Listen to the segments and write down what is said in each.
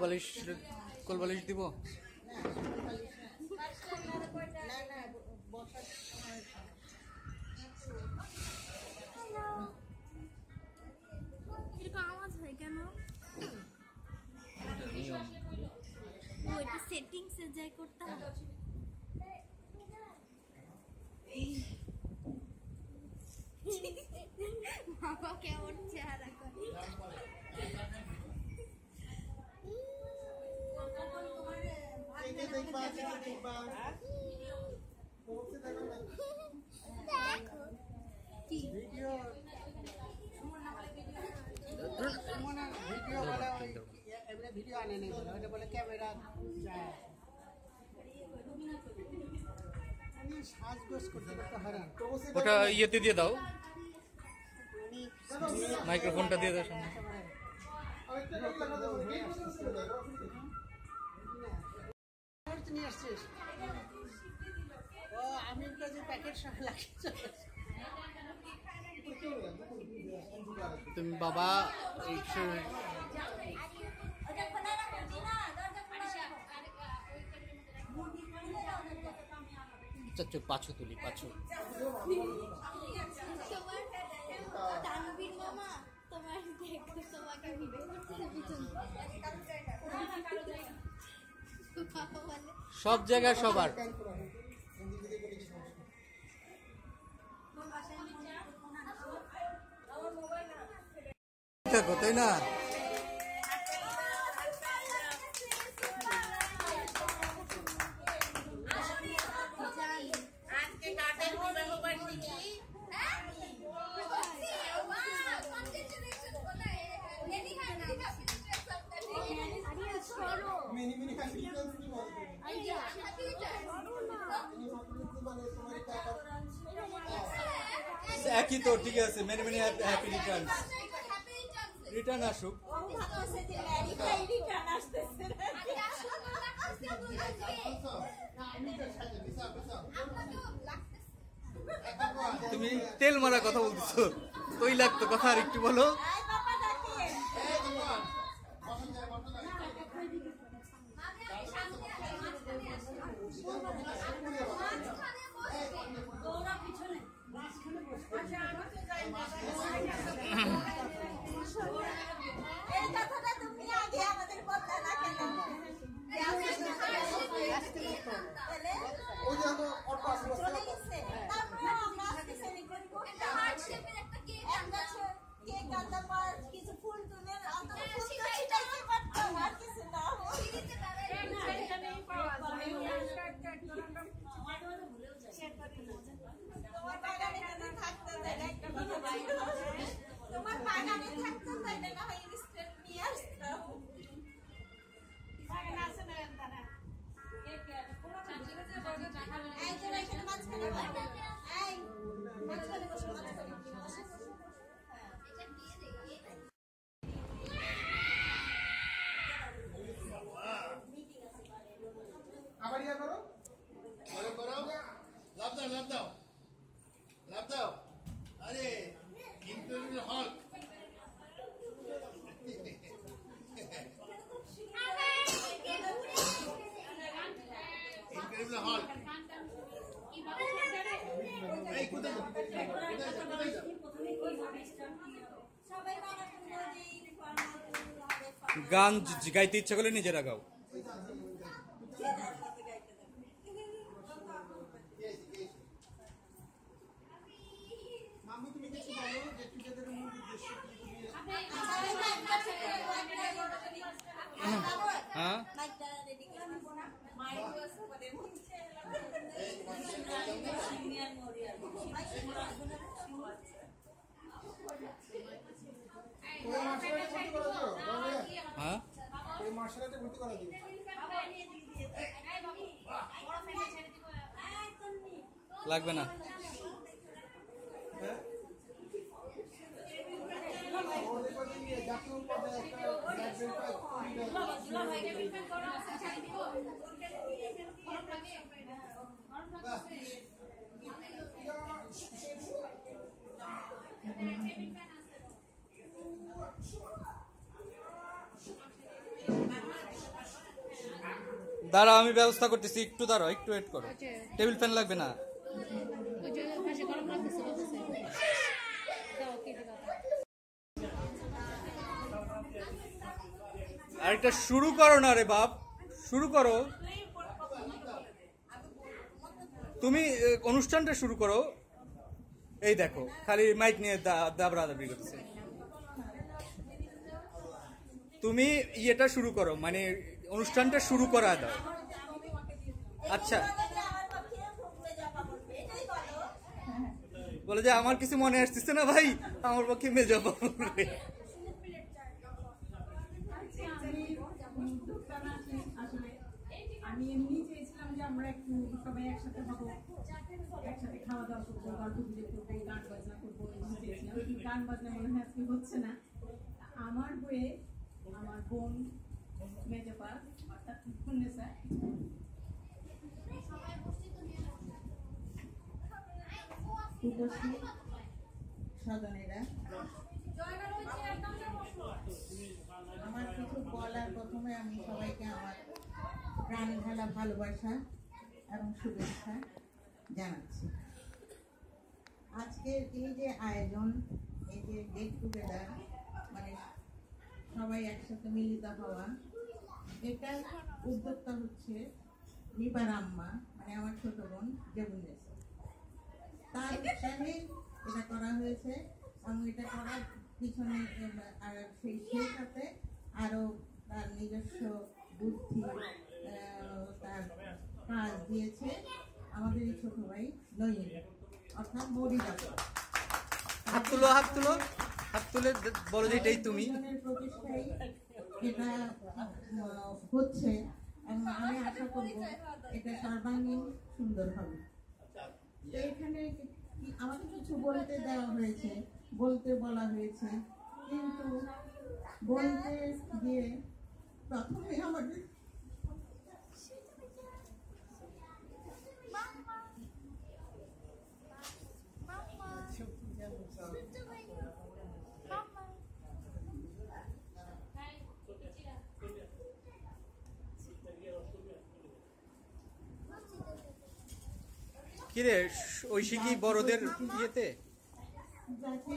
কোলবালিশ কোলবালিশ দিব। আওয়াজ হয় কেন? সেটিংসে যাই করতে হবে। বাবা কেমন চেহারা করে। ভিডিও আনে নেই বলে, ওটা বলে ক্যামেরা যায়। সাজগোজ করতে একটা হারান। ওটা ইয়েতে দিয়ে দাও, মাইক্রোফোনটা দিয়ে দাও সামনে। নিয়ে আসছিস ও আমি যে প্যাকেট সহ লাগিয়ে তুমি বাবা চুপ পাছু তুলি পাছু। তানভীর মামা তোমার দেখো তোমাকে ভিডিও সব জায়গায় সবার থাকো, তাই না? একই তো, ঠিক আছে। Many many happy return. Return আসুক। তুমি তেল মারা কথা বলতেছো, তৈলাক্ত কথা আর একটু বলো। আবার ইয়া করো, করো, লাভ দাও, লাভ দাও, লাভ দাও। আরে ইনক্রেডিবল হল্ক, ইনক্রেডিবল হল্ক। এই কোথায় যাও, কোথায় যাও? গান গাইতে ইচ্ছা করলে নিজেরা গাও। মাম্মি তুমি কিছু বলো, যে নিজেদের মূল উদ্দেশ্য হ্যাঁ হ্যাঁ ভর্তি করা দিই। লাগবে না। দাঁড়া, আমি ব্যবস্থা করতেছি, একটু দাঁড়াও, একটু ওয়েট করো। টেবিল ফ্যান লাগবে না? আরেকটা শুরু করো না রে বাপ, শুরু করো তুমি, অনুষ্ঠানটা শুরু করো। এই দেখো খালি মাইক নিয়ে দাবড়া দাবড়ি করতেছে। তুমি ইয়েটা শুরু করো, মানে অনুষ্ঠানটা শুরু করা দাও। আচ্ছা, বলে যে আমার কিছু মনে আসতেছে না ভাই, আমার পক্ষে মেজা পাবো। আমি এমনি চেয়েছিলাম যে আমরা একটু সবাই একসাথে হবো, একসাথে খাওয়া দাওয়া করবো, গল্প গুজব করবো, গান বাজনা করবো, এমনি চেয়েছিলাম। কিন্তু গান বাজনা মনে হয় আজকে হচ্ছে না। আমার বইয়ে আমার বোন মেজপা অর্থাৎ ফুন্নেসা উপস্থিত সদনেরা, আমার কিছু বলার প্রথমে আমি সবাইকে আমার প্রাণ ঢালা ভালোবাসা এবং শুভেচ্ছা জানাচ্ছি। আজকের এই যে আয়োজন, এই যে গেট টুগেদার, মানে সবাই একসাথে মিলিত হওয়া, এটার উদ্যোক্তা হচ্ছে নিবার আম্মা, মানে আমার ছোট বোন জেবুন্নেসা। তার উৎসাহে এটা করা হয়েছে এবং এটা করার পিছনে আর সেই সাথে আরও তার নিজস্ব বুদ্ধি, তার কাজ দিয়েছে আমাদের এই ছোট ভাই নইম, অর্থাৎ মরিদা। হাত তুলো, হাত তুলো, হাত তুলে বলো যে এটাই তুমি। প্রতিষ্ঠায় এটা হচ্ছে এবং আমি আশা করব এটা সর্বাঙ্গীন সুন্দর হবে। এখানে আমাকে কিছু বলতে দেওয়া হয়েছে, বলতে বলা হয়েছে, কিন্তু বলতে গিয়ে প্রথমে আমাদের কিরে ঐশী কি বড়দের ইয়েতে? যাকে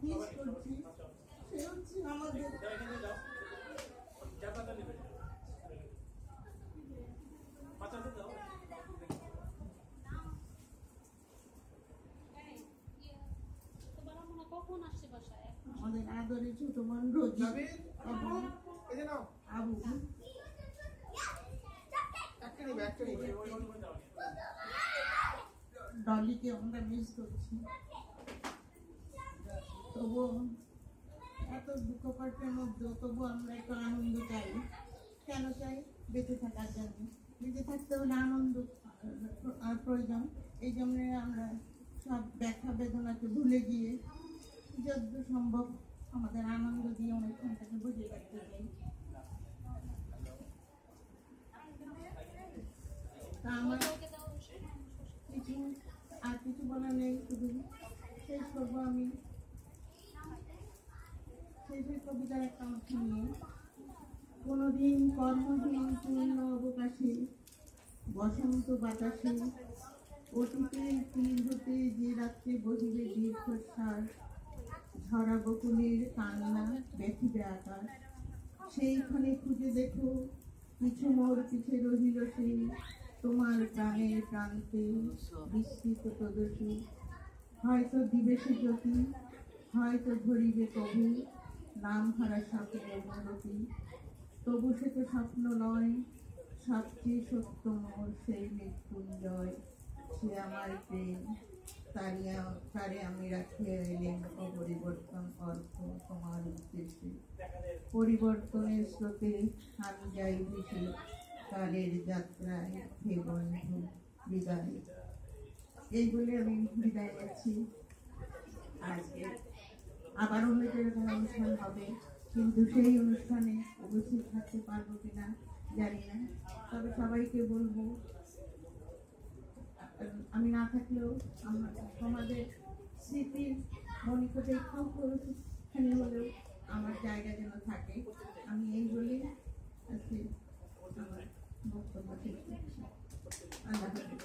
মিস করছি সে হচ্ছে আমাদের আমাদের আদরের ছোট বোন রোজি এবং আবু। ডলিকে আমরা মিস করছি, তবু এত দুঃখ কষ্টের মধ্যেও তবু আমরা একটু আনন্দ চাই। কেন চাই? বেঁচে থাকার জন্য। বেঁচে থাকতে হলে আনন্দ প্রয়োজন। এই জন্য আমরা সব ব্যথা বেদনাকে ভুলে গিয়ে যত সম্ভব আমাদের আনন্দ দিয়ে অনুষ্ঠানটাকে বুঝিয়ে রাখতে চাই। তা আমার কিছু বলার নেই, শুধু শেষ করবো আমি শেষের কবিতার একটা অংশ নিয়ে। কোনোদিন কর্মহীন পূর্ণ অবকাশে বসন্ত বাতাসে অতীতের তীর হতে যে রাত্রে বহিবে দীর্ঘশ্বাস, ঝরা বকুলের কান্না ব্যথিবে আকাশ। সেইখানে খুঁজে দেখো কিছু মোর পিছে রহিল সেই তোমার প্রাণের প্রান্তে বিস্তৃত প্রদর্শী। হয়তো দিবে সে জ্যোতি, হয়তো ধরিবে কবু নাম হারা স্বপ্নের মূরতি। তবু সে তো স্বপ্ন নয়, সবচেয়ে সত্য মোর সেই মৃত্যুঞ্জয়। সে আমার প্রেম, তারে আমি রাখিয়া এলেন অপরিবর্তন অর্থ তোমার উদ্দেশ্যে। পরিবর্তনের স্রোতে আমি যাই ভেসে, কালের যাত্রায় হে বন্ধু বিদায়। এই বলে আমি বিদায় নিচ্ছি। আজকে আবারও হয়তো এরকম অনুষ্ঠান হবে, কিন্তু সেই অনুষ্ঠানে উপস্থিত থাকতে পারবো কিনা জানি না। তবে সবাইকে বলবো, আমি না থাকলেও আমাদের স্মৃতির মনে করে একটুখানি হলেও আমার জায়গা যেন থাকে, আমি এই বলেই আজকে আমার বক্তব্য শেষ করছি। আল্লাহ হাফেজ।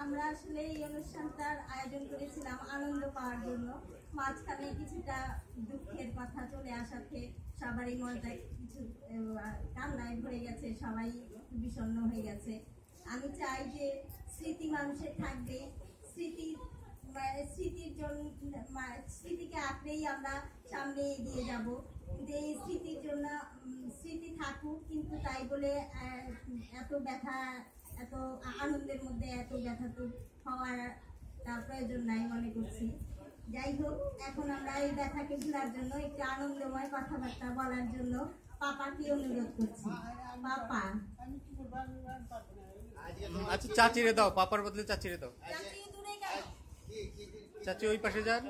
আমরা আসলে এই অনুষ্ঠানটার আয়োজন করেছিলাম আনন্দ পাওয়ার জন্য, মাঝখানে কিছুটা দুঃখের কথা চলে আসাতে সবারই মনটা কিছু কান্নায় ভরে গেছে, সবাই বিষণ্ণ হয়ে গেছে। আমি চাই যে স্মৃতি মানুষের থাকবে, স্মৃতির জন্য স্মৃতিকে আঁকড়েই আমরা সামনে এগিয়ে যাব। কিন্তু এই স্মৃতির জন্য স্মৃতি থাকুক, কিন্তু তাই বলে এত ব্যথা, এত আনন্দের মধ্যে এত ব্যথা তো হওয়ার তার প্রয়োজন নাই মনে করছি। যাই হোক, এখন আমরা এই ব্যথাকে ভোলার জন্য একটু আনন্দময় কথাবার্তা বলার জন্য পাপাকে অনুরোধ করছি। পাপা, আচ্ছা চাচিরে দাও, পাপার বদলে চাচিরে দাও। চাচি দূরে গেল। চাচি ওই পাশে যান।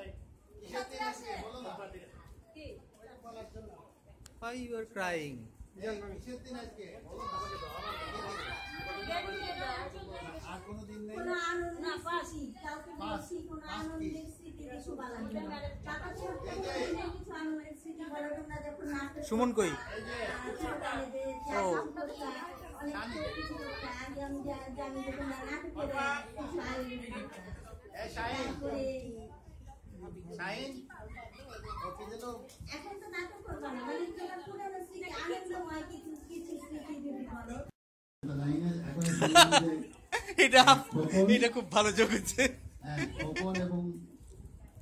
Why you are crying? কোনো আনন্দের স্মৃতি, কাউকে বলছি কোনো আনন্দের স্মৃতি কিছু বলার জন্য। কাকা ছোট্ট করে কিছু আনন্দের স্মৃতি বলো। তোমরা যখন নাটক সুমন কই? ছোটকালে যে নাটক করতাম, অনেক কিছু করতাম। আগে আমি জানি যে তোমরা নাটক করে কিছু আয়োজন করতাম। তারপরে এখন তো নাটক করবো না, মানে তোমরা পুরোনো স্মৃতি, আনন্দময় কিছু কিছু স্মৃতি যদি বলো। এটা খুব ভালো যোগ হচ্ছে। খোকন এবং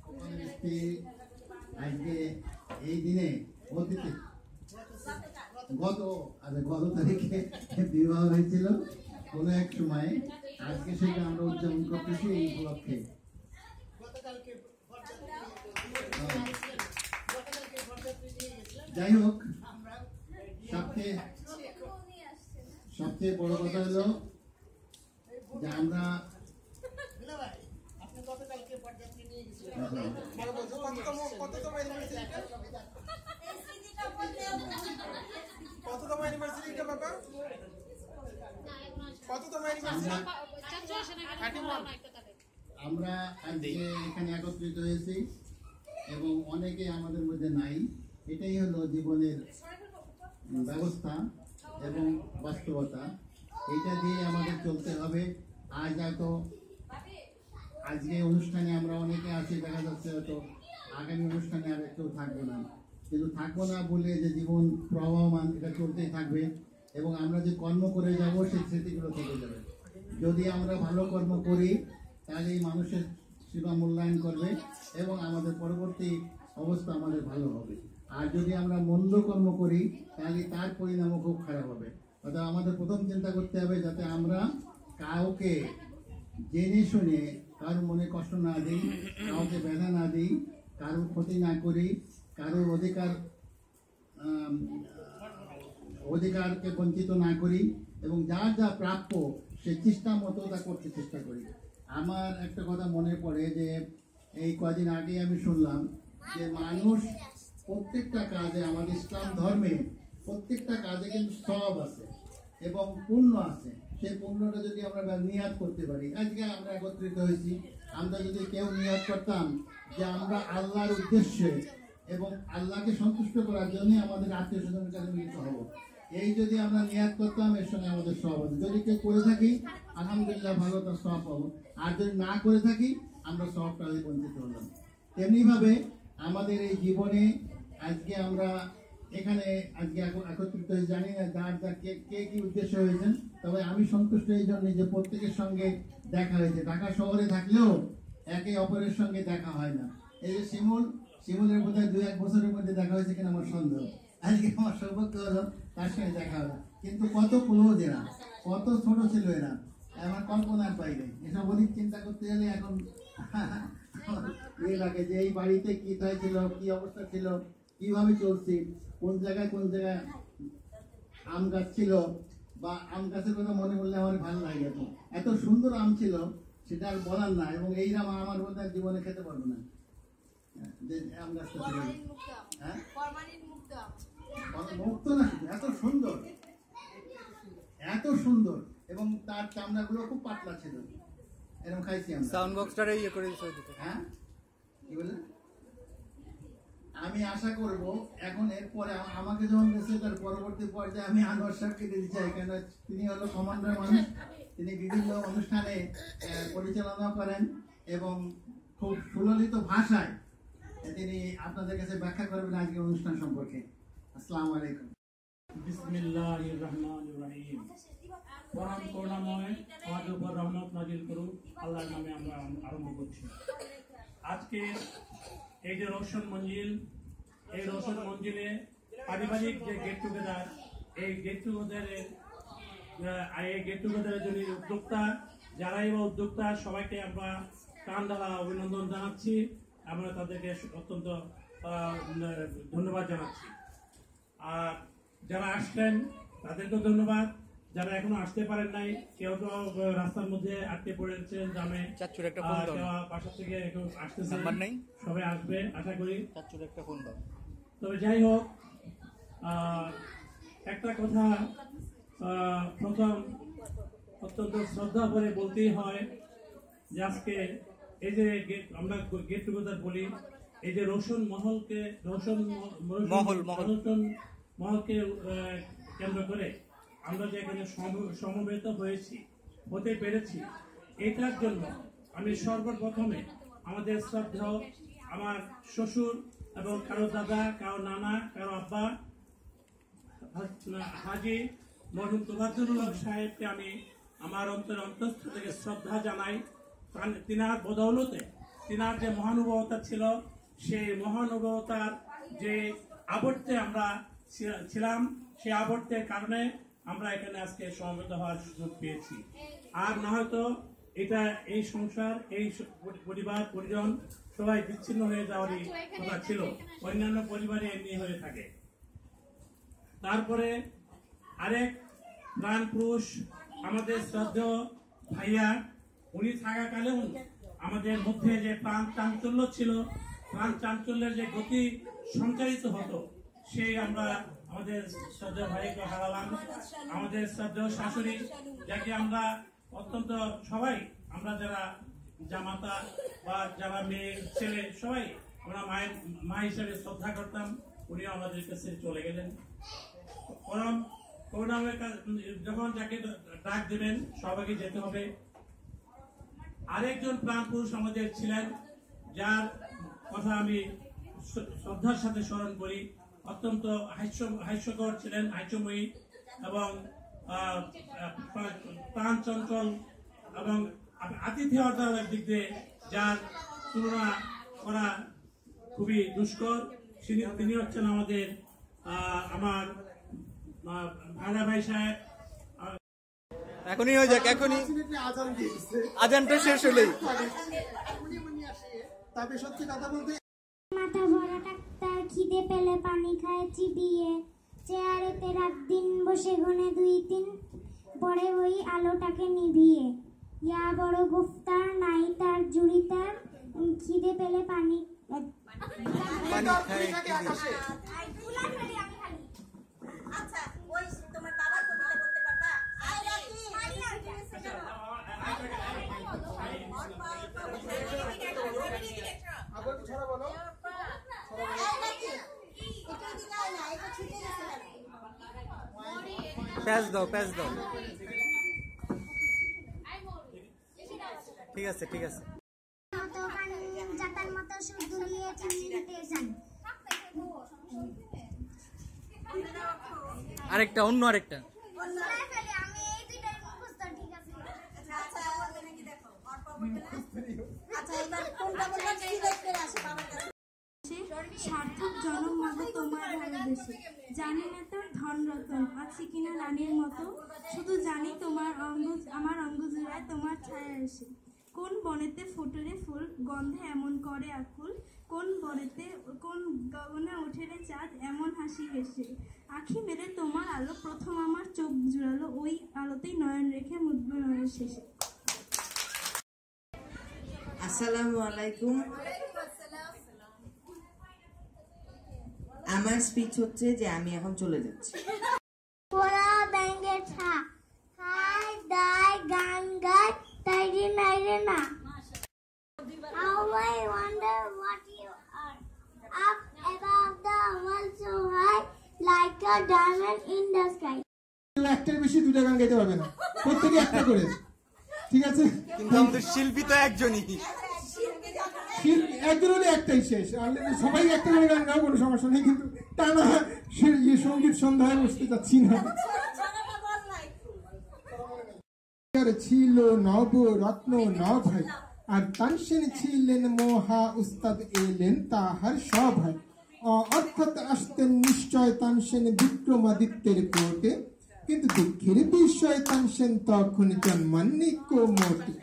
খোকনের স্ত্রী আজকে এই দিনে অতীতে গত তারিখে বিবাহ হয়েছিল কোনো এক সময়, আজকে সেটা আমরা উদযাপন করতেছি এই উপলক্ষে। যাই হোক, সবচেয়ে বড় কথা হলো যে আমরা আমরা আজকে এখানে একত্রিত হয়েছি এবং অনেকে আমাদের মধ্যে নাই। এটাই হলো জীবনের ব্যবস্থা এবং বাস্তবতা, এটা দিয়ে আমাদের চলতে হবে। আজ হয়তো আজকে অনুষ্ঠানে আমরা অনেকে আছি, দেখা যাচ্ছে হয়তো আগামী অনুষ্ঠানে আর কেউ থাকবো না, কিন্তু থাকবো না বলে যে জীবন প্রবাহমান, এটা চলতেই থাকবে এবং আমরা যে কর্ম করে যাব সেই স্মৃতিগুলো থেকে যাবে। যদি আমরা ভালো কর্ম করি তাহলে এই মানুষের সেবা মূল্যায়ন করবে এবং আমাদের পরবর্তী অবস্থা আমাদের ভালো হবে। আর যদি আমরা মন্দ কর্ম করি তাহলে তার পরিণামও খুব খারাপ হবে। অর্থাৎ আমাদের প্রথম চিন্তা করতে হবে যাতে আমরা কাউকে জেনে শুনে কারোর মনে কষ্ট না দিই, কাউকে ব্যথা না দিই, কারোর ক্ষতি না করি, কারোর অধিকারকে বঞ্চিত না করি এবং যার যা প্রাপ্য সে চেষ্টা মতো তা করতে চেষ্টা করি। আমার একটা কথা মনে পড়ে যে এই কদিন আগে আমি শুনলাম যে মানুষ প্রত্যেকটা কাজে, আমাদের ইসলাম ধর্মে প্রত্যেকটা কাজে কিন্তু সওয়াব আছে এবং পুণ্য আছে। সেই পুণ্যটা যদি আমরা নিয়াত করতে পারি, আজকে আমরা একত্রিত হয়েছি, আমরা যদি কেউ নিয়াত করতাম যে আমরা আল্লাহর উদ্দেশ্যে এবং আল্লাহকে সন্তুষ্ট করার জন্য আমাদের আত্মীয় স্বজনের কাছে মিলিত হব, এই যদি আমরা নিয়াত করতাম এর সঙ্গে আমাদের সওয়াব আছে। যদি কেউ করে থাকি আলহামদুলিল্লাহ ভালো, তার সওয়াব পাবো। আর যদি না করে থাকি আমরা সওয়াবটা বঞ্চিত হলাম। তেমনিভাবে আমাদের এই জীবনে আজকে আমরা এখানে আজকে একত্রিত হয়ে, জানি না যার যা কে কি উদ্দেশ্য হয়েছেন, তবে আমি সন্তুষ্ট এই জন্য যে প্রত্যেকের সঙ্গে দেখা হয়েছে। ঢাকা শহরে থাকলেও একে অপরের সঙ্গে দেখা হয় না। এই যে শিমুলের বোধহয় 2-1 বছরের মধ্যে দেখা হয়েছে কিনা আমার সন্দেহ। আজকে আমার সৌভাগ্য হলো তার সঙ্গে দেখা হলো। কিন্তু কত ক্লোজ এরা, কত ছোট ছিল এরা, আমার কল্পনার বাইরে। এসব অধিক চিন্তা করতে গেলে এখন লাগে যে এই বাড়িতে কি ছিল, কি অবস্থা ছিল, কিভাবে চলছি, কোন জায়গায় আম গাছ ছিল, বা আম গাছের কথা মনে করলে আমার ভালো লাগে। এত সুন্দর আম ছিল, সেটা আর বলার না। এবং এই আম আমার মধ্যে জীবনে খেতে পারবো না। যে আম গাছটা ছিল, হ্যাঁ মুক্ত না, এত সুন্দর, এত সুন্দর, এবং তার চামড়াগুলো খুব পাতলা ছিল। এরকম খাইছি আমরা। সাউন্ড বক্সটারে ইয়ে করে দিতে হবে। হ্যাঁ কি বলে? আমি আশা করব এখন এরপরে আমাকে যখন গেছে তার পরবর্তী পর্যায়ে আমি আনোয়ার সাহেবকে দিতে চাই, কেন তিনি হলো কমান্ডার মানুষ। তিনি বিভিন্ন অনুষ্ঠানে পরিচালনা করেন এবং খুব সুললিত ভাষায় তিনি আপনাদের কাছে ব্যাখ্যা করবেন আজকের অনুষ্ঠান সম্পর্কে। আসসালামু আলাইকুম। বিসমিল্লাহির রহমানির রহিম। পরম করুণাময় আমাদের উপর রহমত নাজিল করুন, আল্লাহর নামে আমরা আরম্ভ করছি। আজকে এই যে রোশন মঞ্জিল, এই রোশন মঞ্জিলে পারিবারিক যে গেট টুগেদার, এই গেট টুগেদারের জন্য উদ্যোক্তা, যারাই বা উদ্যোক্তা, সবাইকে আমরা কান দ্বারা অভিনন্দন জানাচ্ছি। আমরা তাদেরকে অত্যন্ত ধন্যবাদ জানাচ্ছি। আর যারা আসলেন তাদেরকেও ধন্যবাদ। যারা এখনো আসতে পারেন নাই, কেউ তো রাস্তার মধ্যে আটকে পড়েছেন জামে, চাচুর একটা ফোন দাও, কেউ বাসা থেকে এখন আসতেছে, নাম্বার নেই, সবাই আসবে আশা করি। চাচুর একটা ফোন দাও। তবে যাই হোক, একটা কথা প্রথম অত্যন্ত শ্রদ্ধা করে বলতেই হয় যে আজকে এই যে আমরা গেট টুগেদার বলি, এই যে রোশন মহলকে কেন্দ্র করে আমরা যে এখানে সমবেত হতে পেরেছি, এটার জন্য আমি সর্বপ্রথমে আমাদের শ্রদ্ধা আমার শ্বশুর এবং কারো দাদা, কারো নানা, কারো আব্বা হাজি মরহুম তোফাজ্জল হক সাহেবকে আমি আমার অন্তঃস্থ থেকে শ্রদ্ধা জানাই। তিনার বদৌলতে, তিনার যে মহানুভবতা ছিল, সেই মহানুভবতার যে আবর্তে আমরা ছিলাম, সেই আবর্তের কারণে আমরা এখানে আজকে সমবেত হওয়ার সুযোগ পেয়েছি। আর না হয়তো এটা এই সংসার, এই পরিবার পরিজন সবাই বিচ্ছিন্ন হয়ে যাওয়ারই কথা ছিল। অন্যান্য পরিবারে এমনি হয়ে থাকে। তারপরে আরেক প্রাণ পুরুষ আমাদের শ্রদ্ধেয় ভাইয়া, উনি থাকাকালেও আমাদের মধ্যে যে প্রাণ চাঞ্চল্য ছিল, প্রাণ চাঞ্চল্যের যে গতি সঞ্চারিত হতো, সেই আমরা আমাদের শ্রদ্ধেয় ভাইকে হারালাম। আমাদের শ্রদ্ধেয় শাশুড়ি, যাকে আমরা অত্যন্ত সবাই, আমরা যারা জামাতা বা যারা মেয়ে ছেলে সবাই আমরা মা হিসেবে শ্রদ্ধা করতাম, উনিও আমাদের কাছে চলে গেলেন। পরম করুণাময় যখন যাকে ডাক দেবেন সবাইকে যেতে হবে। আরেকজন প্রাণ পুরুষ আমাদের ছিলেন, যার কথা আমি শ্রদ্ধার সাথে স্মরণ করি। অত্যন্ত হাস্যকর ছিলেন, হাস্যময়ী এবং প্রাণ চঞ্চল এবং আতিথেয়তার দিক দিয়ে যার তুলনা করা খুবই দুষ্কর। তিনি হচ্ছেন আমাদের আমার ভাড়া ভাই সাহেব। এখনই হয়ে যাক, এখনই আজানটা শেষ হলেই। তবে সত্যি কথা বলতে, মাথা ভরা ডাক্তার খিদে পেলে পানি খায় চিবিয়ে, চেয়ারেতে রাত দিন বসে গুনে 2-3 পরে ওই আলোটাকে নিভিয়ে, ইয়া বড় গুফতার নাই তার জুড়ি তার, খিদে পেলে পানি আচ্ছা, ওই তোমার বাবা কবিতা বলতে পারবা? প্যাচ দাও, প্যাচ দাও। ঠিক আছে, ঠিক আছে। মতো গান জাতার মতো সুর দুলিয়ে চিনতে যান। আরেকটা, অন্য আরেকটা। আমি এই দুইটার মুখস্থ, ঠিক আছে। আচ্ছা, এবার কোনটা বলবা? সিলেক্ট করে আসো বাবার কাছে। সার্থক জনম মাগো তোমার ভালোবেসে, জানি না তোর ধন রতন আছে কিনা রানীর মতো, শুধু জানি তোমার আমার অঙ্গ জোড়ায় তোমার ছায়া এসে, কোন বনেতে ফোটরে ফুল গন্ধে এমন করে আকুল, কোন বরেতে কোন গগনে ওঠে রে চাঁদ এমন হাসি হেসে, আখি মেরে তোমার আলো প্রথম আমার চোখ জুড়ালো, ওই আলোতেই নয়ন রেখে মুদবে নয়ন শেষে। আসসালামু আলাইকুম। আমার স্পিচ হচ্ছে যে আমি এখন চলে যাচ্ছি। পোড়া ব্যাঙের ছা হাই দাই গান গায় তাই রে নাই রে না। How I wonder what you are, up above the world so high, like a diamond in the sky. একটার বেশি দুটা গান গাইতে পারবে না, প্রত্যেকে একটা করে, ঠিক আছে? কিন্তু আমাদের শিল্পী তো একজনই, একজন হলে একটাই শেষ, আর সবাই একটা করে গান গাও, কোনো সমস্যা নেই, কিন্তু টানা সঙ্গীত সন্ধ্যায় বসতে চাচ্ছি না। ছিল নব রত্ন নভাই, আর তানসেন ছিলেন মহা উস্তাদ, এলেন তাহার সভায়। অর্থাৎ আসতেন নিশ্চয় তানসেন বিক্রমাদিত্যের কোর্টে, কিন্তু দুঃখের বিষয় তানসেন তখন জন্মাননি কোমোটে।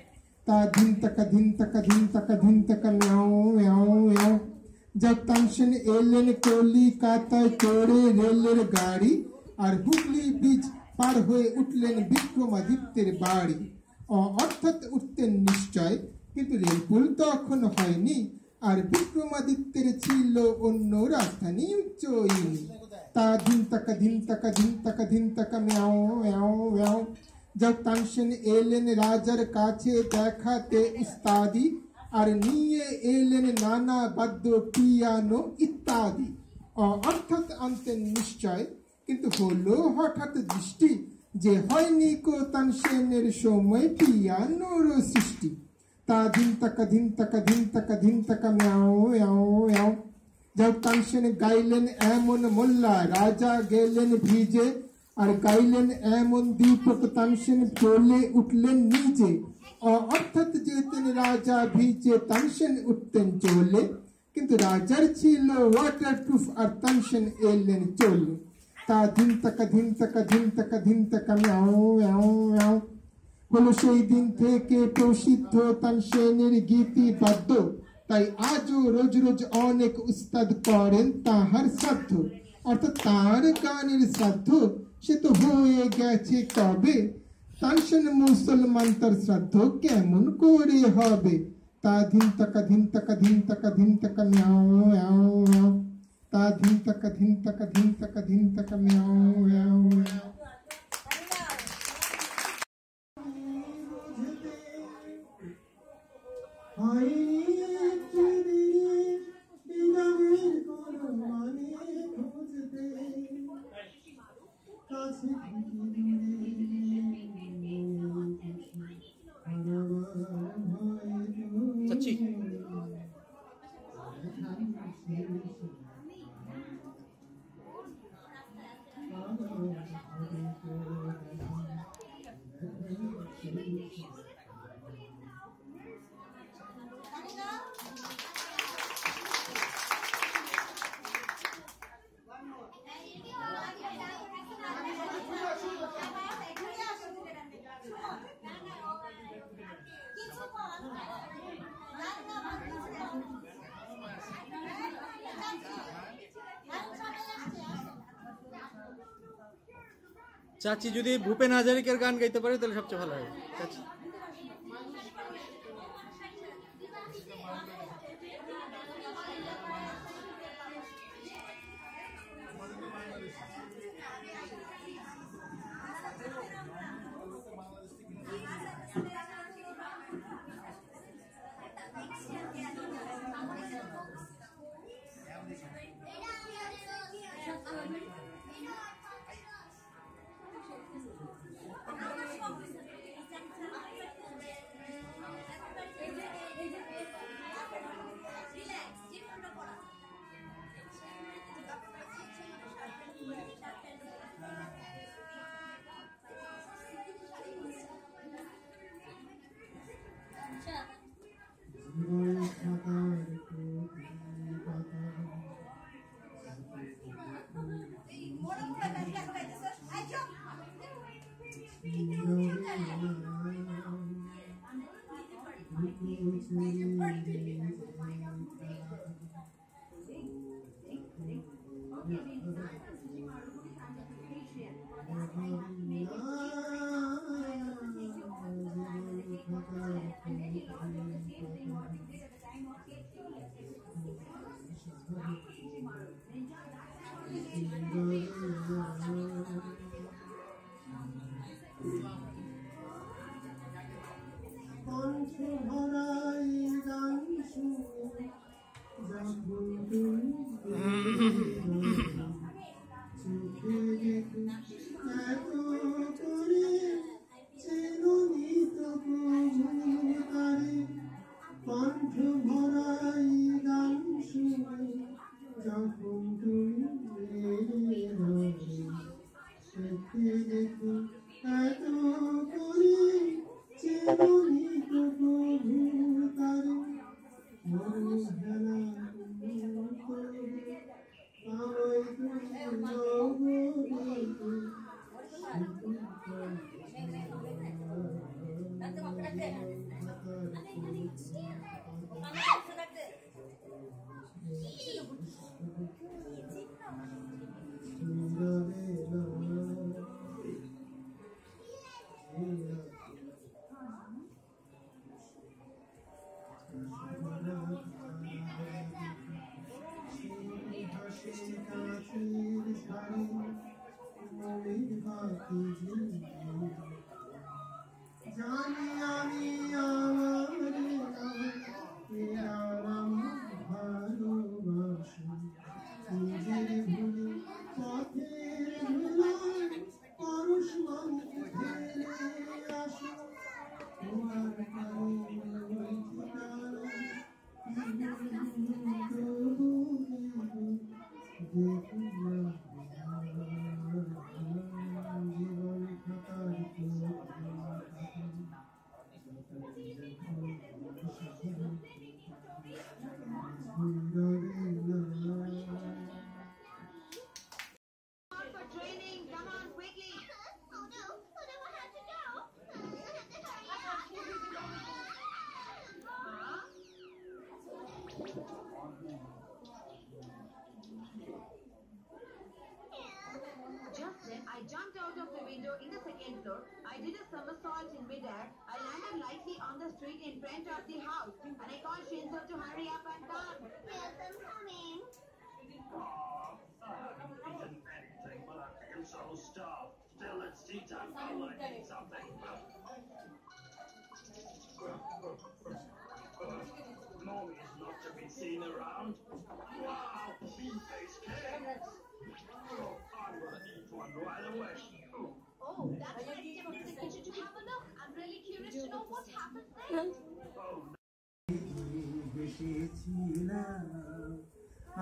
তা ধিন তাকা ধিন তাকা ধিন তাকা ধিন তাকা ম্যাও ম্যাও ম্যাও। जब तानसेन एलेन কলিকাতায় চড়ে রেলের গাড়ি, আর হুগলি বীজ পার হয়ে উঠলেন বিক্রমাদিত্যের বাড়ি। অর্থাৎ উঠতেন নিশ্চয়, কিন্তু রেলপুল তখন হয়নি, আর বিক্রমাদিত্যের ছিল অন্য রাজধানী উজ্জয়িনী। তা ধিন তাকা ধিন তাকা ধিন তাকা ধিন তাকা ম্যাও ম্যাও ম্যাও। जब तानसेन एलेन রাজার কাছে দেখাতে উস্তাদি, আর নিয়ে এলেন নানা বাদ্য পিয়ানো ইত্যাদি। অর্থাৎ আনতেন নিশ্চয়, কিন্তু হলো হঠাৎ দৃষ্টি, যে হয়নি কো তানসেনের সময় পিয়ানোর সৃষ্টি। তা ধিন তাকা ধিন তাকা ধিন তাকা ধিন তাকা ম্যাও ম্যাও ম্যাও। जब तानसेन গাইলেন এমন মোল্লা, রাজা গেলেন ভিজে, আর গাইলেন এমন দীপক, তানসেন চলে উঠলেন নিজে। অর্থাৎ যেতেন রাজা ভিজে, তানসেন উঠতেন চলে, কিন্তু রাজার ছিল ওয়াটারপ্রুফ, আর তানসেন এলেন চলে। তা ধিন তাকা ধিন তাকা ধিন তাকা ধিন তাকা ম্যাও ম্যাও ম্যাও। হলো সেই দিন থেকে প্রসিদ্ধ তানসেনের গীতি বাদ্য, তাই আজও রোজ রোজ অনেক উস্তাদ করেন তাহার শ্রাদ্ধ। অর্থাৎ তার গানের শ্রাদ্ধ সে তো হয়ে গেছে কবে, তানসেন মুসলমান, তার শ্রাদ্ধ কেমন করে হবে। তা ধিন তাকা ধিন তাকা ধিন তাকা ধিন তাকা ম্যাও ম্যাও ম্যাও। তা ধিন তাকা ধিন তাকা ধিন তাকা ধিন তাকা ম্যাও ম্যাও ম্যাও। চাচি চাচি যদি ভূপেন হাজারিকার গান গাইতে পারে তাহলে সবচেয়ে ভালো হয়। চাচি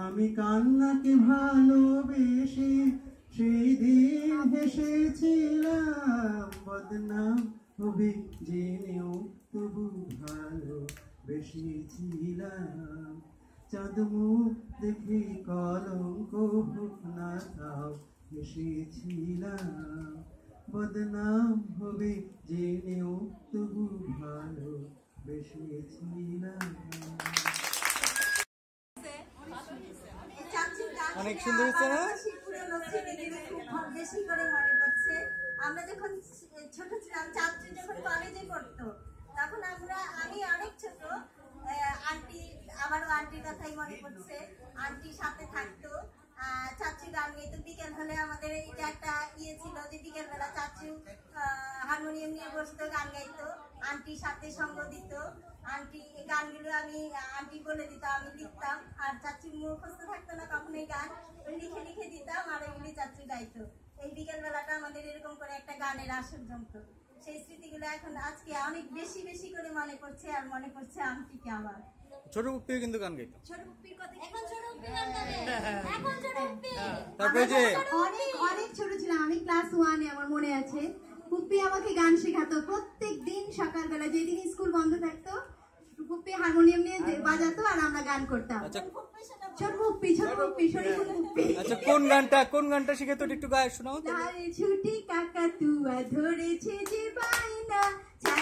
আমি কান্নাকে ভালোবেসে সেদিন হেসেছিলাম, বদনাম হবে জেনেও তবু ভালোবেসেছিলাম। চাঁদ মুখ দেখে কলঙ্ক হোক না তাও হেসেছিলাম, বদনাম হবে জেনেও তবু ভালোবেসেছিলাম। অনেক সুন্দর হচ্ছে না? খুব বেশি করে মনে পড়ছে। আমরা যখন ছোট ছিলাম, চাচু যখন কলেজে পড়তো তখন আমি অনেক ছোট, আন্টি আমারও আন্টির কথাই মনে পড়ছে। আন্টির সাথে থাকতো, চাচু গান গাইতো। বিকেল হলে আমাদের এটা একটা ছিল যে বিকেল বেলা চাচু হারমোনিয়াম নিয়ে বসতো, গান গাইতো, আন্টির সাথে সঙ্গ দিত। আন্টি গানগুলো আন্টি বলে দিত, আমি লিখতাম। আর চাচু মুখস্থ থাকতো না কখনো গান, লিখে লিখে দিতাম আর এগুলি চাচু গাইতো। এই বিকেল বেলাটা আমাদের এরকম করে একটা গানের আসর জমতো। সেই স্মৃতিগুলো এখন আজকে অনেক বেশি বেশি করে মনে পড়ছে, আর মনে পড়ছে আন্টিকে আমার। ছোট পুপ্পিও কিন্তু গান গাইতো। ছোট পুপ্পির কথা এখন ছোট পুপ্পি গান গাবে, এখন ছোট পুপ্পি। তারপরে যে অনেক ছোট ছিলাম আমি, ক্লাস 1-এ আমার মনে আছে। পুপ্পি আমাকে গান শেখাতো প্রত্যেক দিন সকালবেলা, যেদিন স্কুল বন্ধ থাকতো পুপ্পি হারমোনিয়াম নিয়ে বাজাতো আর আমরা গান করতাম। ছোট পুপ্পি, ছোট পুপ্পি, ছোট পুপ্পি। আচ্ছা, কোন গানটা শিখে তো একটু গায়ে শোনাও তো। ছুটি কাকা তুয়া ধরেছে যে বাইনা,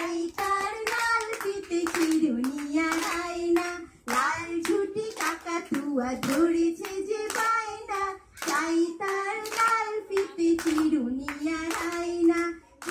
চাই তার লাল ফিতে চিরুনিয়া রায়না, লাল ঝুটি কাকাতুয়া ধরেছে যে বায়না, চাই তার লাল ফিতে চিরুনিয়া রায়না।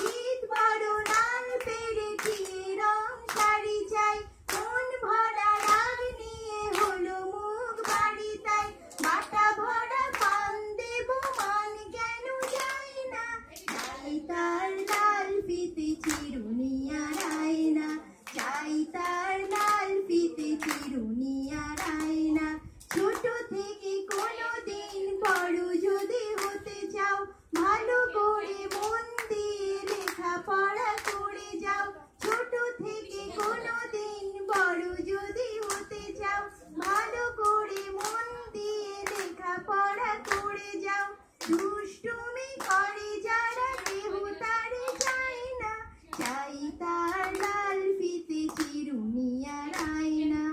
ঈদ বড় লাল পেরেছি রং শাড়ি চাই, মন ভরা রাগ নিয়ে হলো মুখ বাড়ি তাই, বাটা ভরা পান দেব মান কেন যায় না, চাই তার লাল ফিতে চিরুনিয়া রায়না, চাই তার লাল ফিতে চিরুনিয়া রায়না। ছোট থেকে কোনোদিন বড় যদি হতে চাও, ভালো করে মন দিয়ে লেখাপড়া করে যাও, ছোট থেকে কোনোদিন বড় যদি হতে চাও, ভালো করে মন দিয়ে লেখাপড়া করে যাও। দুষ্টুমি করে যারা কেহ তারে চায় না, চাই তার লাল ফিতে চিরুনিয়া রায়না,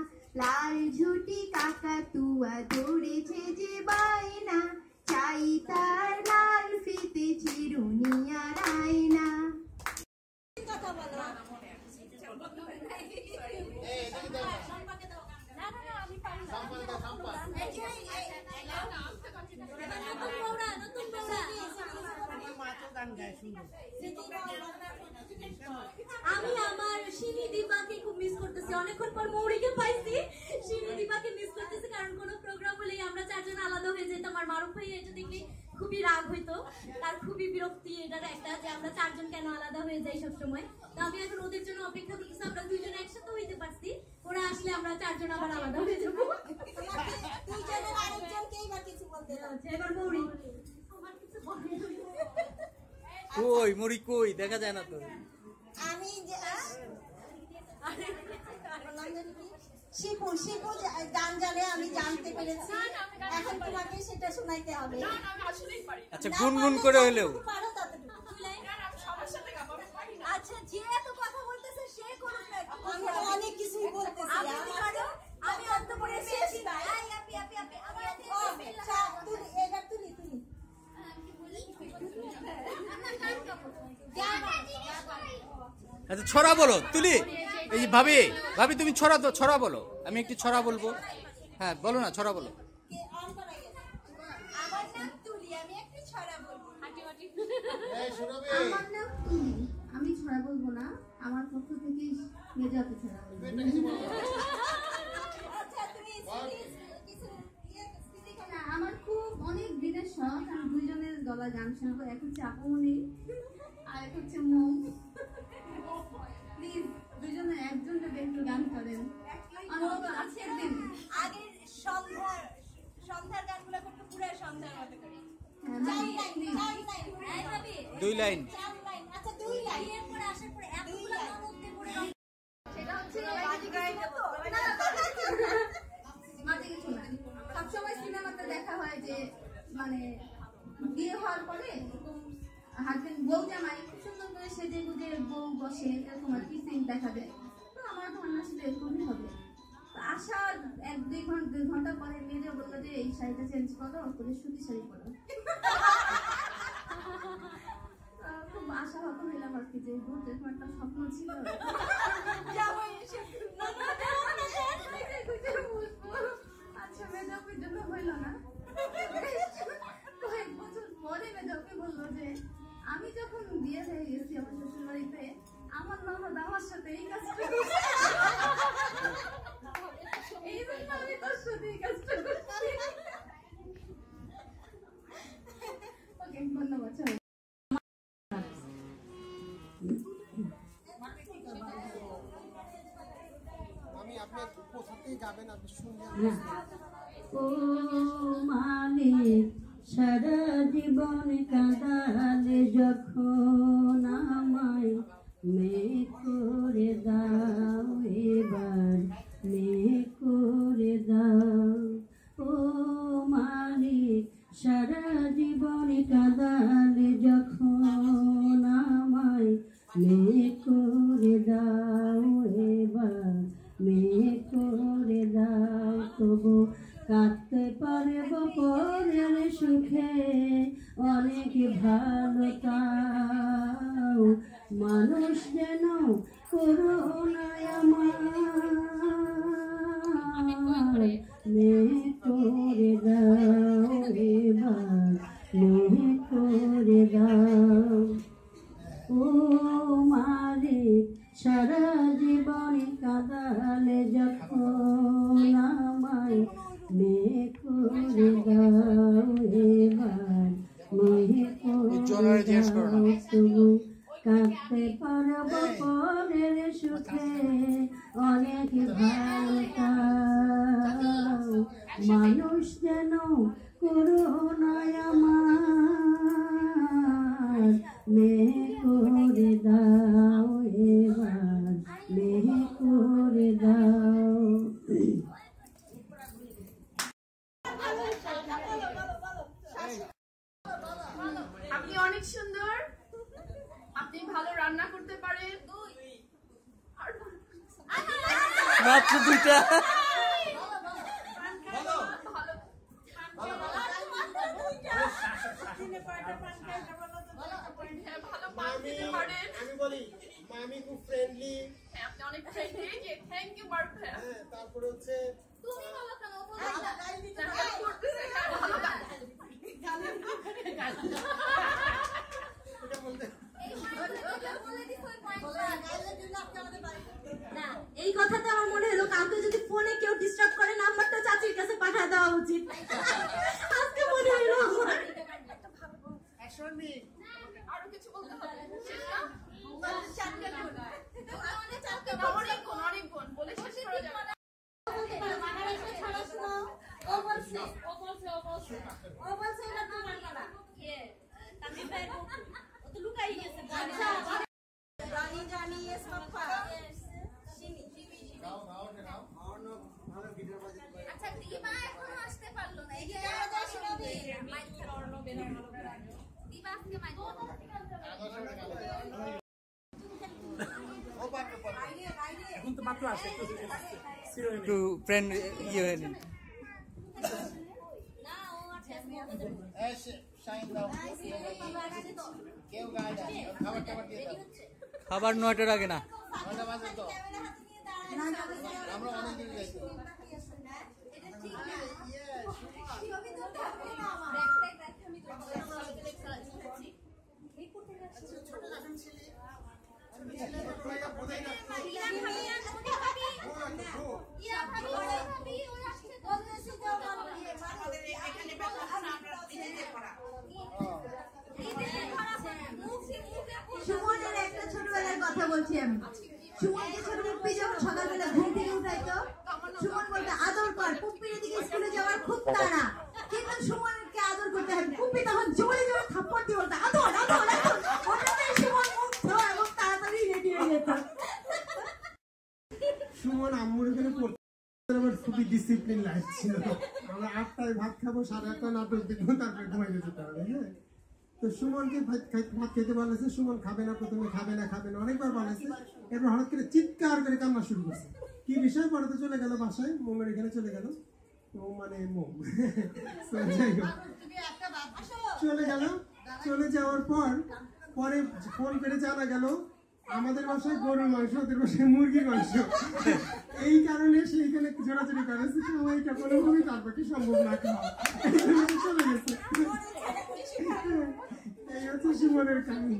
লাল ঝুটি কাকাতুয়া ধরেছে যে বায়না, চাই তার লাল ফিতে চিরুনিয়া রায়না। আমি আমার শিনি দীপাকে খুব মিস করতেছি, অনেকক্ষণ পর মৌরিকে পাইছি, শিনি দীপাকে মিস করতেছি, কারণ কোনো প্রোগ্রাম হলেই আমরা চারজন আলাদা হয়ে যেতাম। আর মারুফ ভাই এটা দেখলে খুবই রাগ হইতো, তার খুবই বিরক্তি এটার একটা, যে আমরা চারজন কেন আলাদা হয়ে যাই সবসময়। তো আমি এখন ওদের জন্য অপেক্ষা করতেছি, আমরা দুইজন একসাথে হইতে পারছি, ওরা আসলে আমরা চারজন আবার আলাদা হয়ে যাবো। এবার মৌরি কই মরি কই দেখা যায় না তো। আমি শিপু শিপু গান জানে, আমি জানতে পেরেছি, এখন তোমাকে সেটা শোনাইতে হবে। আচ্ছা গুনগুন করে হলেও আচ্ছা, যে এত কথা বলতেছে সে করুন না, আমি তো অনেক কিছুই বলতেছি। আমি অন্ত পরে পেয়েছি না, এবার তুলি তুলি আচ্ছা ছড়া বলো তুলি। এই ভাবি ভাবি তুমি ছড়া তো, ছড়া বলো, আমি একটি ছড়া বলবো। হ্যাঁ বলো না, ছড়া বলো। আমার নাম তুলি, আমি একটু ছড়া বলবো। আমার নাম তুলি, আমি ছড়া বলবো না, আমার পক্ষ থেকে মেজাতে ছড়া বলবো। আচ্ছা তুমি না, আমার খুব অনেক দিনের শখ, আমি দুইজনের গলা গান শুনবো, এক হচ্ছে আপুমনি আর এক হচ্ছে মোম। প্লিজ দুইজনে একজনটা একটু গান করেন, অন্তত আজকের দিন। আগের সন্ধ্যার গানগুলো করতে পুরো সন্ধ্যার মতো করে। দুই লাইন। আচ্ছা 2 লাইন। এরপরে আসার পরে এতগুলো গান উঠতে পড়ে সেটা হচ্ছে মাঝে কিছু না, সবসময় সিনেমাতে দেখা হয় যে মানে বিয়ে হওয়ার পরে হাজবেন্ড বউ জামাই খুব সুন্দর করে সেজে গুজে বউ বসে, এরকম আর কি সিন দেখাবে। তো আমার ধারণা ছিল এরকমই হবে। তো আসা 1-2 ঘন্টা পরে মেয়েরা বললো যে এই শাড়িটা চেঞ্জ করো, করে সুতি শাড়ি পরো। খুব আশা হত হইলাম আর কি, যে এরকম একটা স্বপ্ন ছিল। আচ্ছা মেজাপের জন্য হইল না, কয়েক বছর পরে মেজাপে বললো যে আমি যখন বিয়ে হয়ে গেছি আমার শ্বশুর বাড়িতে, আমার ননদ আমার সাথে এই কাজটা করছে, এই জন্য আমি তোর সাথে এই কাজটা করছি। ওকে ধন্যবাদ। ও মালিক সারা জীবন কাঁদালে যখন আমায় মেয়ে করে দাও, এবার মেয়ে করে দাও। ও মালিক সারা জীবন কাঁদালে যখন আমায় মেয়ে করে দাও, এবার মেয়ে করে দাও। তবু কাঁদতে পারবো পরের সুখে, অনেক ভালো তাও মানুষ যেন যখন আমায় মেয়ে করে দাও এবার মেয়ে করে দাও তবু কাঁদতে পারবো পরের সুখে অনেক ভালো মানুষ যেন করুণায় আমার মেয়ে করে দাও এবার মেয়ে করে দাও। আপনি অনেক সুন্দর, আপনি ভালো রান্না করতে পারেন। মাত্র দুইটা। আমি বলি মামি খুব ফ্রেন্ডলি, আপনি অনেক ফ্রেন্ডলি। থ্যাংক ইউ বারু ভাইয়া। তারপরে হচ্ছে তুমি বলো কেন এই কথাতে আমার মনে হলো কাউকে যদি ফোনে কেউ ডিস্টার্ব করে নাম্বারটা চাচির কাছে পাঠিয়ে দেওয়া উচিত। আজকে মনে হলো আরো কিছু বলতে হবে অনেক বলে শেষ করা যাবে না। এখন তো মাত্র আসে একটু ফ্রেন্ড ইয়ে হয়ে নিন। খাবার 9টার আগে না। আমরা অনেকদিন যাইতো। সুমনের একটা ছোটবেলার কথা বলছি আমি। সুমনকে ছোট পুপ্পি যখন সকালবেলা ঘুম থেকে উঠাইতো, সুমন বলতো আদর কর, পুপ্পির দিকে স্কুলে যাওয়ার খুব তাড়া, কিন্তু সুমনকে আদর করতে হবে। পুপ্পি তখন জোরে জোরে থাপ্পড় দিয়ে বলতো আদর আদর আদর। ওটাতেই সুমন মুগ্ধ এবং তাড়াতাড়ি রেডি হয়ে যেত। সুমন আম্মুর এখানে পড়তে আমার খুবই ডিসিপ্লিন লাইফ ছিল। আমরা 8টায় ভাত খাবো, 8:30 নাটক দেখবো, তারপরে ঘুমাই যেতে হবে। হ্যাঁ, তো সুমনকে ভাত খেতে বলেছে, সুমন খাবে না, প্রথমে খাবে না অনেকবার বলেছে। এরপর হঠাৎ করে চিৎকার করে কান্না শুরু করছে। কি বিষয় পরে তো চলে গেল বাসায়, মোমের এখানে চলে গেল। মানে মোম যাই হোক চলে যাওয়ার পরে ফোন করে জানা গেল আমাদের বাসায় গরুর মাংস, ওদের বাসায় মুরগির মাংস। এই কারণে সেইখানে জোড়াজোড়ি করেছে, ওইটা কোনোভাবেই তার পক্ষে সম্ভব না খাওয়া, চলে গেছে। এই হচ্ছে সুমনের কাহিনী।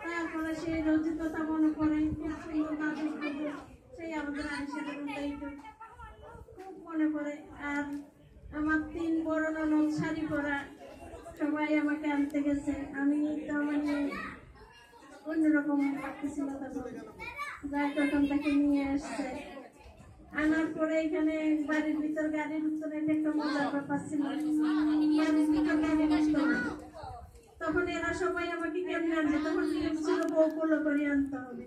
তারপরে সেই রঞ্জিততা মনে করে খুব সুন্দর নাটক করবে, সেই আমাদের আইসাটা খুব মনে পড়ে। আর আমার 3 বড় ননদ শাড়ি পরা, সবাই আমাকে আনতে গেছে। আমি তো মানে অন্যরকম লাগতেছিল তখন, যাই তখন তাকে নিয়ে আসছে। আনার পরে এখানে বাড়ির ভিতর গাড়ি ঢুকতো না, এটা একটা মজার ব্যাপার ছিল। বাড়ির ভিতর গাড়ি ঢুকতো না, তখন এরা সবাই আমাকে কেমনে আনছে, তখন নিয়ম ছিল বউ কোলো করে আনতে হবে।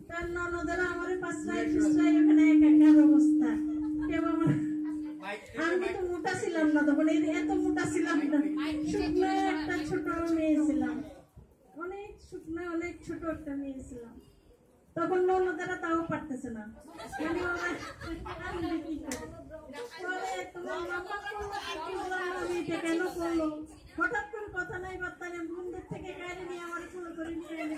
তার ননদেরা আমার পাঁচটায় ফুসটায় ওখানে একাকার অবস্থা। কেউ আমার, আমি তো মোটা ছিলাম না তখন, এত মোটা ছিলাম না, শুকনো একটা ছোট মেয়ে ছিলাম, অনেক শুকনো অনেক ছোট একটা মেয়ে ছিলাম। তখন ননদেরা তাও পারতেছে না, মানে তোমার মামা করলো কি বললাম, আমি এটা কেন করলো, হঠাৎ করে কথা নাই বার্তা নেই, বন্ধুর থেকে গাড়ি নিয়ে আমার কোলো করে নিয়ে এনে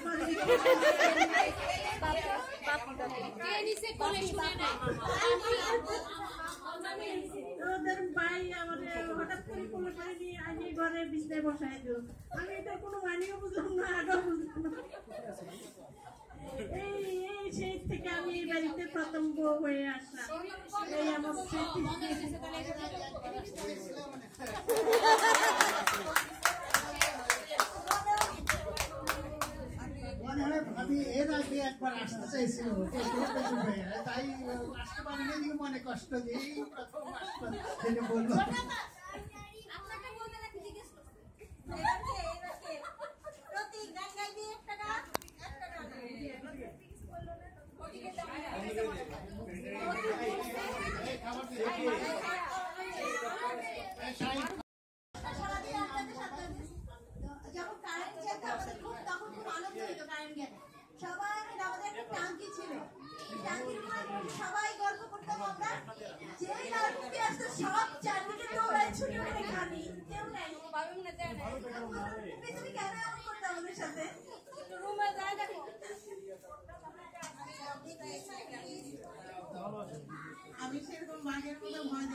ওদের ভাই আমার হঠাৎ করে কোলো করে নিয়ে আগে ঘরে বিছনায় বসাই দিল। আমি এটা কোনো মানিও বুঝলাম না, আগেও বুঝলাম না। এই সেই থেকে আমি এই বাড়িতে প্রথম বউ হয়ে আসলাম। এই আমার স্মৃতি। মনে হয় ভাবি এর আগে একবার আসতে চাইছিল, তাই আসতে পারিনি, এদিকে মনে কষ্ট যে এই প্রথম আসতে বললো। আপনাকে বলতে নাকি জিজ্ঞেস করছে এবারকে প্রতীক গান গাইবি একটা গান সারাদিন আপনাদের সাথে যখন কারেন্ট যেত আমাদের খুব তখন খুব আনন্দ হতো কারেন্ট গেলে। সবাই আমাদের একটা টাঙ্কি ছিল, এই টাঙ্কির উপর সবাই গল্প করতাম আমরা। যেই লালটুকি আসতো সব চারদিকে দৌড়ায় ছুটে মেরে খাবি, কেউ নাই তুমি কেন এমন করতো আমাদের সাথে? রুমে যায় না আমি সেরকম মাগের মতো ভয়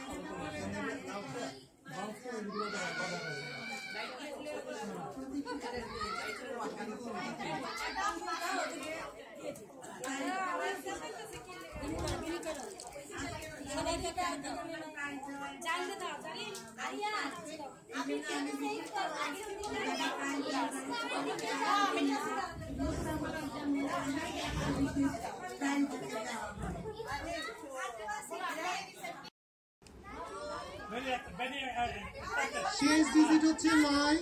শেষ ডিজিট হচ্ছে 9।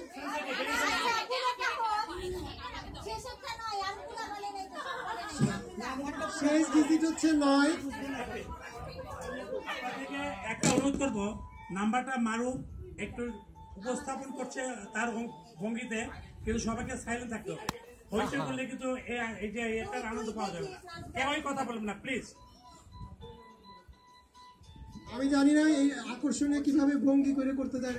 শেষ ডিজিট হচ্ছে 9। আপনাদেরকে একটা অনুরোধ করবো, নাম্বারটা মারুফ একটু উপস্থাপন করছে তার ভঙ্গিতে, কিন্তু সবাইকে সাইলেন্ট থাকতে হবে। হইচই করলে কিন্তু এই যে এটার আনন্দ পাওয়া যাবে। কেউই কথা বলবেন না প্লিজ। আমি জানি না এই আকর্ষণীয় কিভাবে ভঙ্গি করে করতে যাবে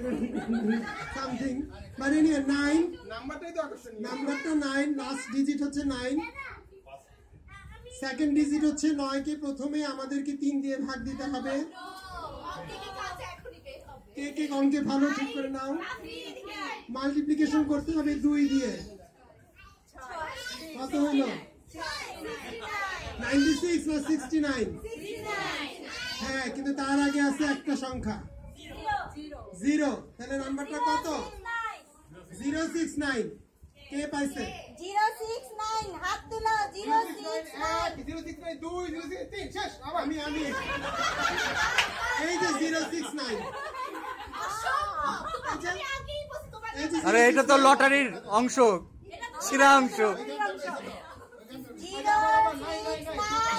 সামথিং, মানে 9 নাম্বারটাই তো আকর্ষণীয়। নাম্বারটা 9, লাস্ট ডিজিট হচ্ছে 9, সেকেন্ড ডিজিট হচ্ছে 9 কে প্রথমে আমাদেরকে 3 দিয়ে ভাগ দিতে হবে। কে কে অঙ্কে ভালো ঠিক করে নাও। মাল্টিপ্লিকেশন করতে হবে 2 দিয়ে। কত হলো? 96 না 69? হ্যাঁ, কিন্তু তার আগে আছে একটা সংখ্যা 0। তাহলে নাম্বারটা কত? 069। কে পাইছে? 069 হাত তুলো। 069 2 063 শেষ। আমি এই যে 069। আরে এটা তো লটারির অংশ, সেরা অংশ।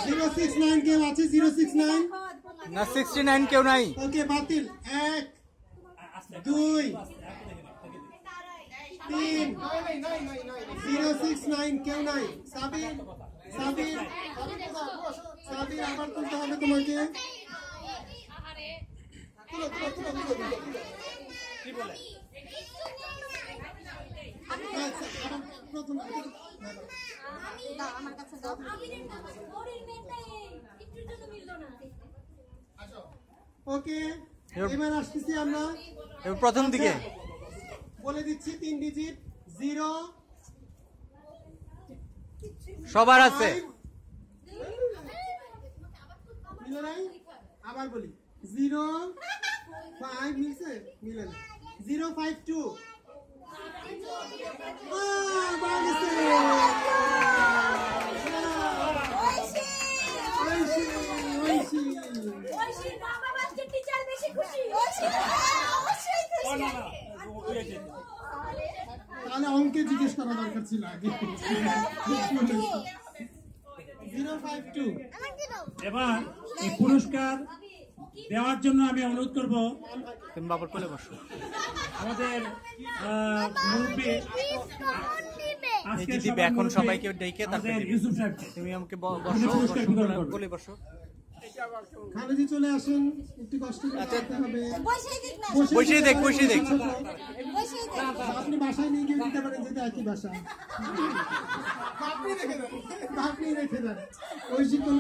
069 কেউ আছে? 069 না 69 কেউ নাই। ওকে, বাতিল। 1 2 3 069 কেউ নাই। সাবির আবার তুলতে হবে তোমাকে। কি বলে? আচ্ছা, আবার প্রথম আমার কাছে দাও। ওরের মেয়েটা একটুর জন্য মিললো না। ওকে, এবার আসতেছি আমরা প্রথম দিকে। বলে দিচ্ছি 3 ডিজিট 0 সবার আছে। মিলে নাই? আবার বলি 0 5 মিলছে? মিলে না। 052 তাহলে অঙ্কে জিজ্ঞেস করা দরকার ছিল আগে। 052। এবার এই পুরস্কার দেওয়ার জন্য আমি অনুরোধ করব, তুমি বাবার কোলে বসো। আমাদের মুরব্বী এই দিদি এখন সবাইকে ডেকে তারপরে ইউসুফ সাহেবকে তুমি আমাকে কোলে বসো। খালেজি চলে আসেন, একটু কষ্ট করে করতে হবে। বসিয়ে দেখ। আপনি বাসায় নিয়ে গিয়ে দিতে পারেন, যেটা একই বাসা। আপনি রেখে দেন, ওই শিক্ষণ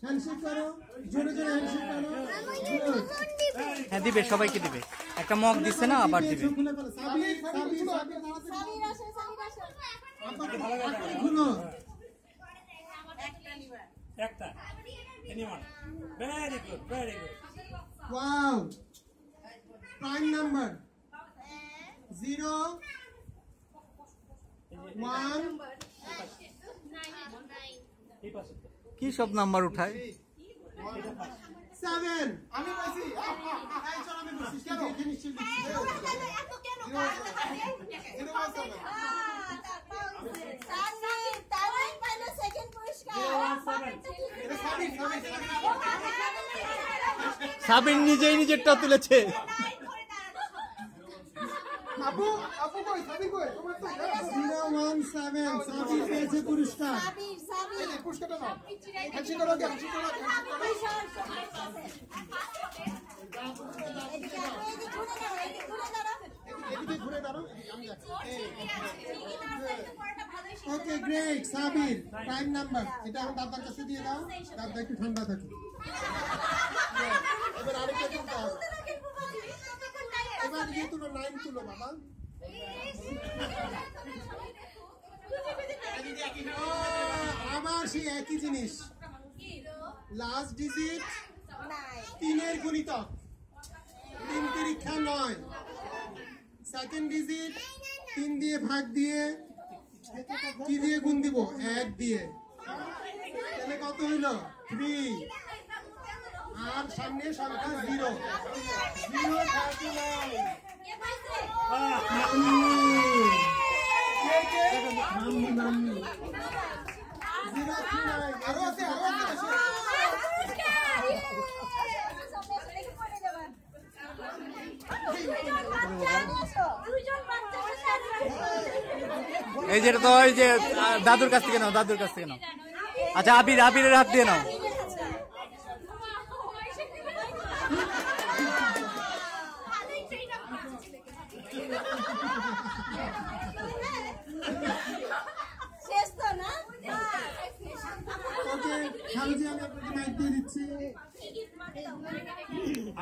হ্যান্ডশেক করো, জোরে জোরে হ্যান্ডশেক করো। Good. হ্যাঁ দিবে, সবাইকে দিবে। একটা মগ দিচ্ছে না, আবার দিবে। চোখ খুলে ফেলো। সাবির, সাবির, সাবির, সাবির আসো, সাবির আসো। তাড়াতাড়ি খুলো। একটা anyone very good very good Wow. Prime number 0 1 কি সব নাম্বার উঠায়? 7 আমি বলছি এই চল আমি বলছি কেন এখানে নিশ্চয় লিখছি এত কেন তারাই পাইলো সেকেন্ড পুরস্কার। এটা সাবির সাবির নিজেই নিজেরটা তুলেছে। আপু আপু কই সাবির কই তোমার তো 017 সাবির পেয়েছে পুরস্কার। সাবির সাবির এই পুরস্কারটা নাও। হ্যান্ডশেক করো, হ্যান্ডশেক করো। এদিকে আসো, এদিকে ঘুরে দাঁড়াও, এদিকে ঘুরে দাঁড়াও। এদিকে ঘুরে দাঁড়াও, আমি যাচ্ছি। Okay great Sabir prime number. এটা আমার দাদার কাছে দিয়ে দাও, দাদা একটু ঠান্ডা থাকে। এবার আরেকটা তুলতে হবে। এবার ইয়ে তুলো, 9 তুলো বাবা। আবার সেই একই জিনিস, লাস্ট ডিজিট 3 এর গুণিতক, 3 পরীক্ষা 9, সেকেন্ড ডিজিট 3 দিয়ে ভাগ দিয়ে কি দিয়ে গুণ দিব? 1 দিয়ে। তাহলে কত হইল? 3। আর সামনে সংখ্যা 0 039। Mummy mummy 039। আরো আছে, আরো আছে। এই যেটা তো ওই যে দাদুর কাছ থেকে নাও, দাদুর কাছ থেকে নাও। আচ্ছা আবির, আবিরের হাত দিয়ে নাও। শেষ তো না? ওকে খালজি, আমি আপনাকে মাইক দিয়ে দিচ্ছি।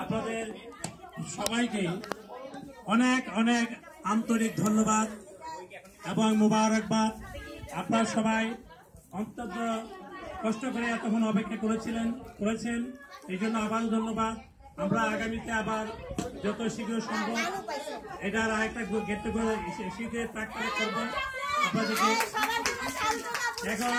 আপনাদের সবাইকে অনেক অনেক আন্তরিক ধন্যবাদ এবং মোবারকবাদ। আপনারা সবাই অত্যন্ত কষ্ট করে এতক্ষণ অপেক্ষা করেছেন, এই জন্য আবারও ধন্যবাদ। আমরা আগামীতে আবার যত শীঘ্র সম্ভব এটার আরেকটা গেট টুগেদার শীতের প্রাক্কালে করবো আপনাদেরকে। এখন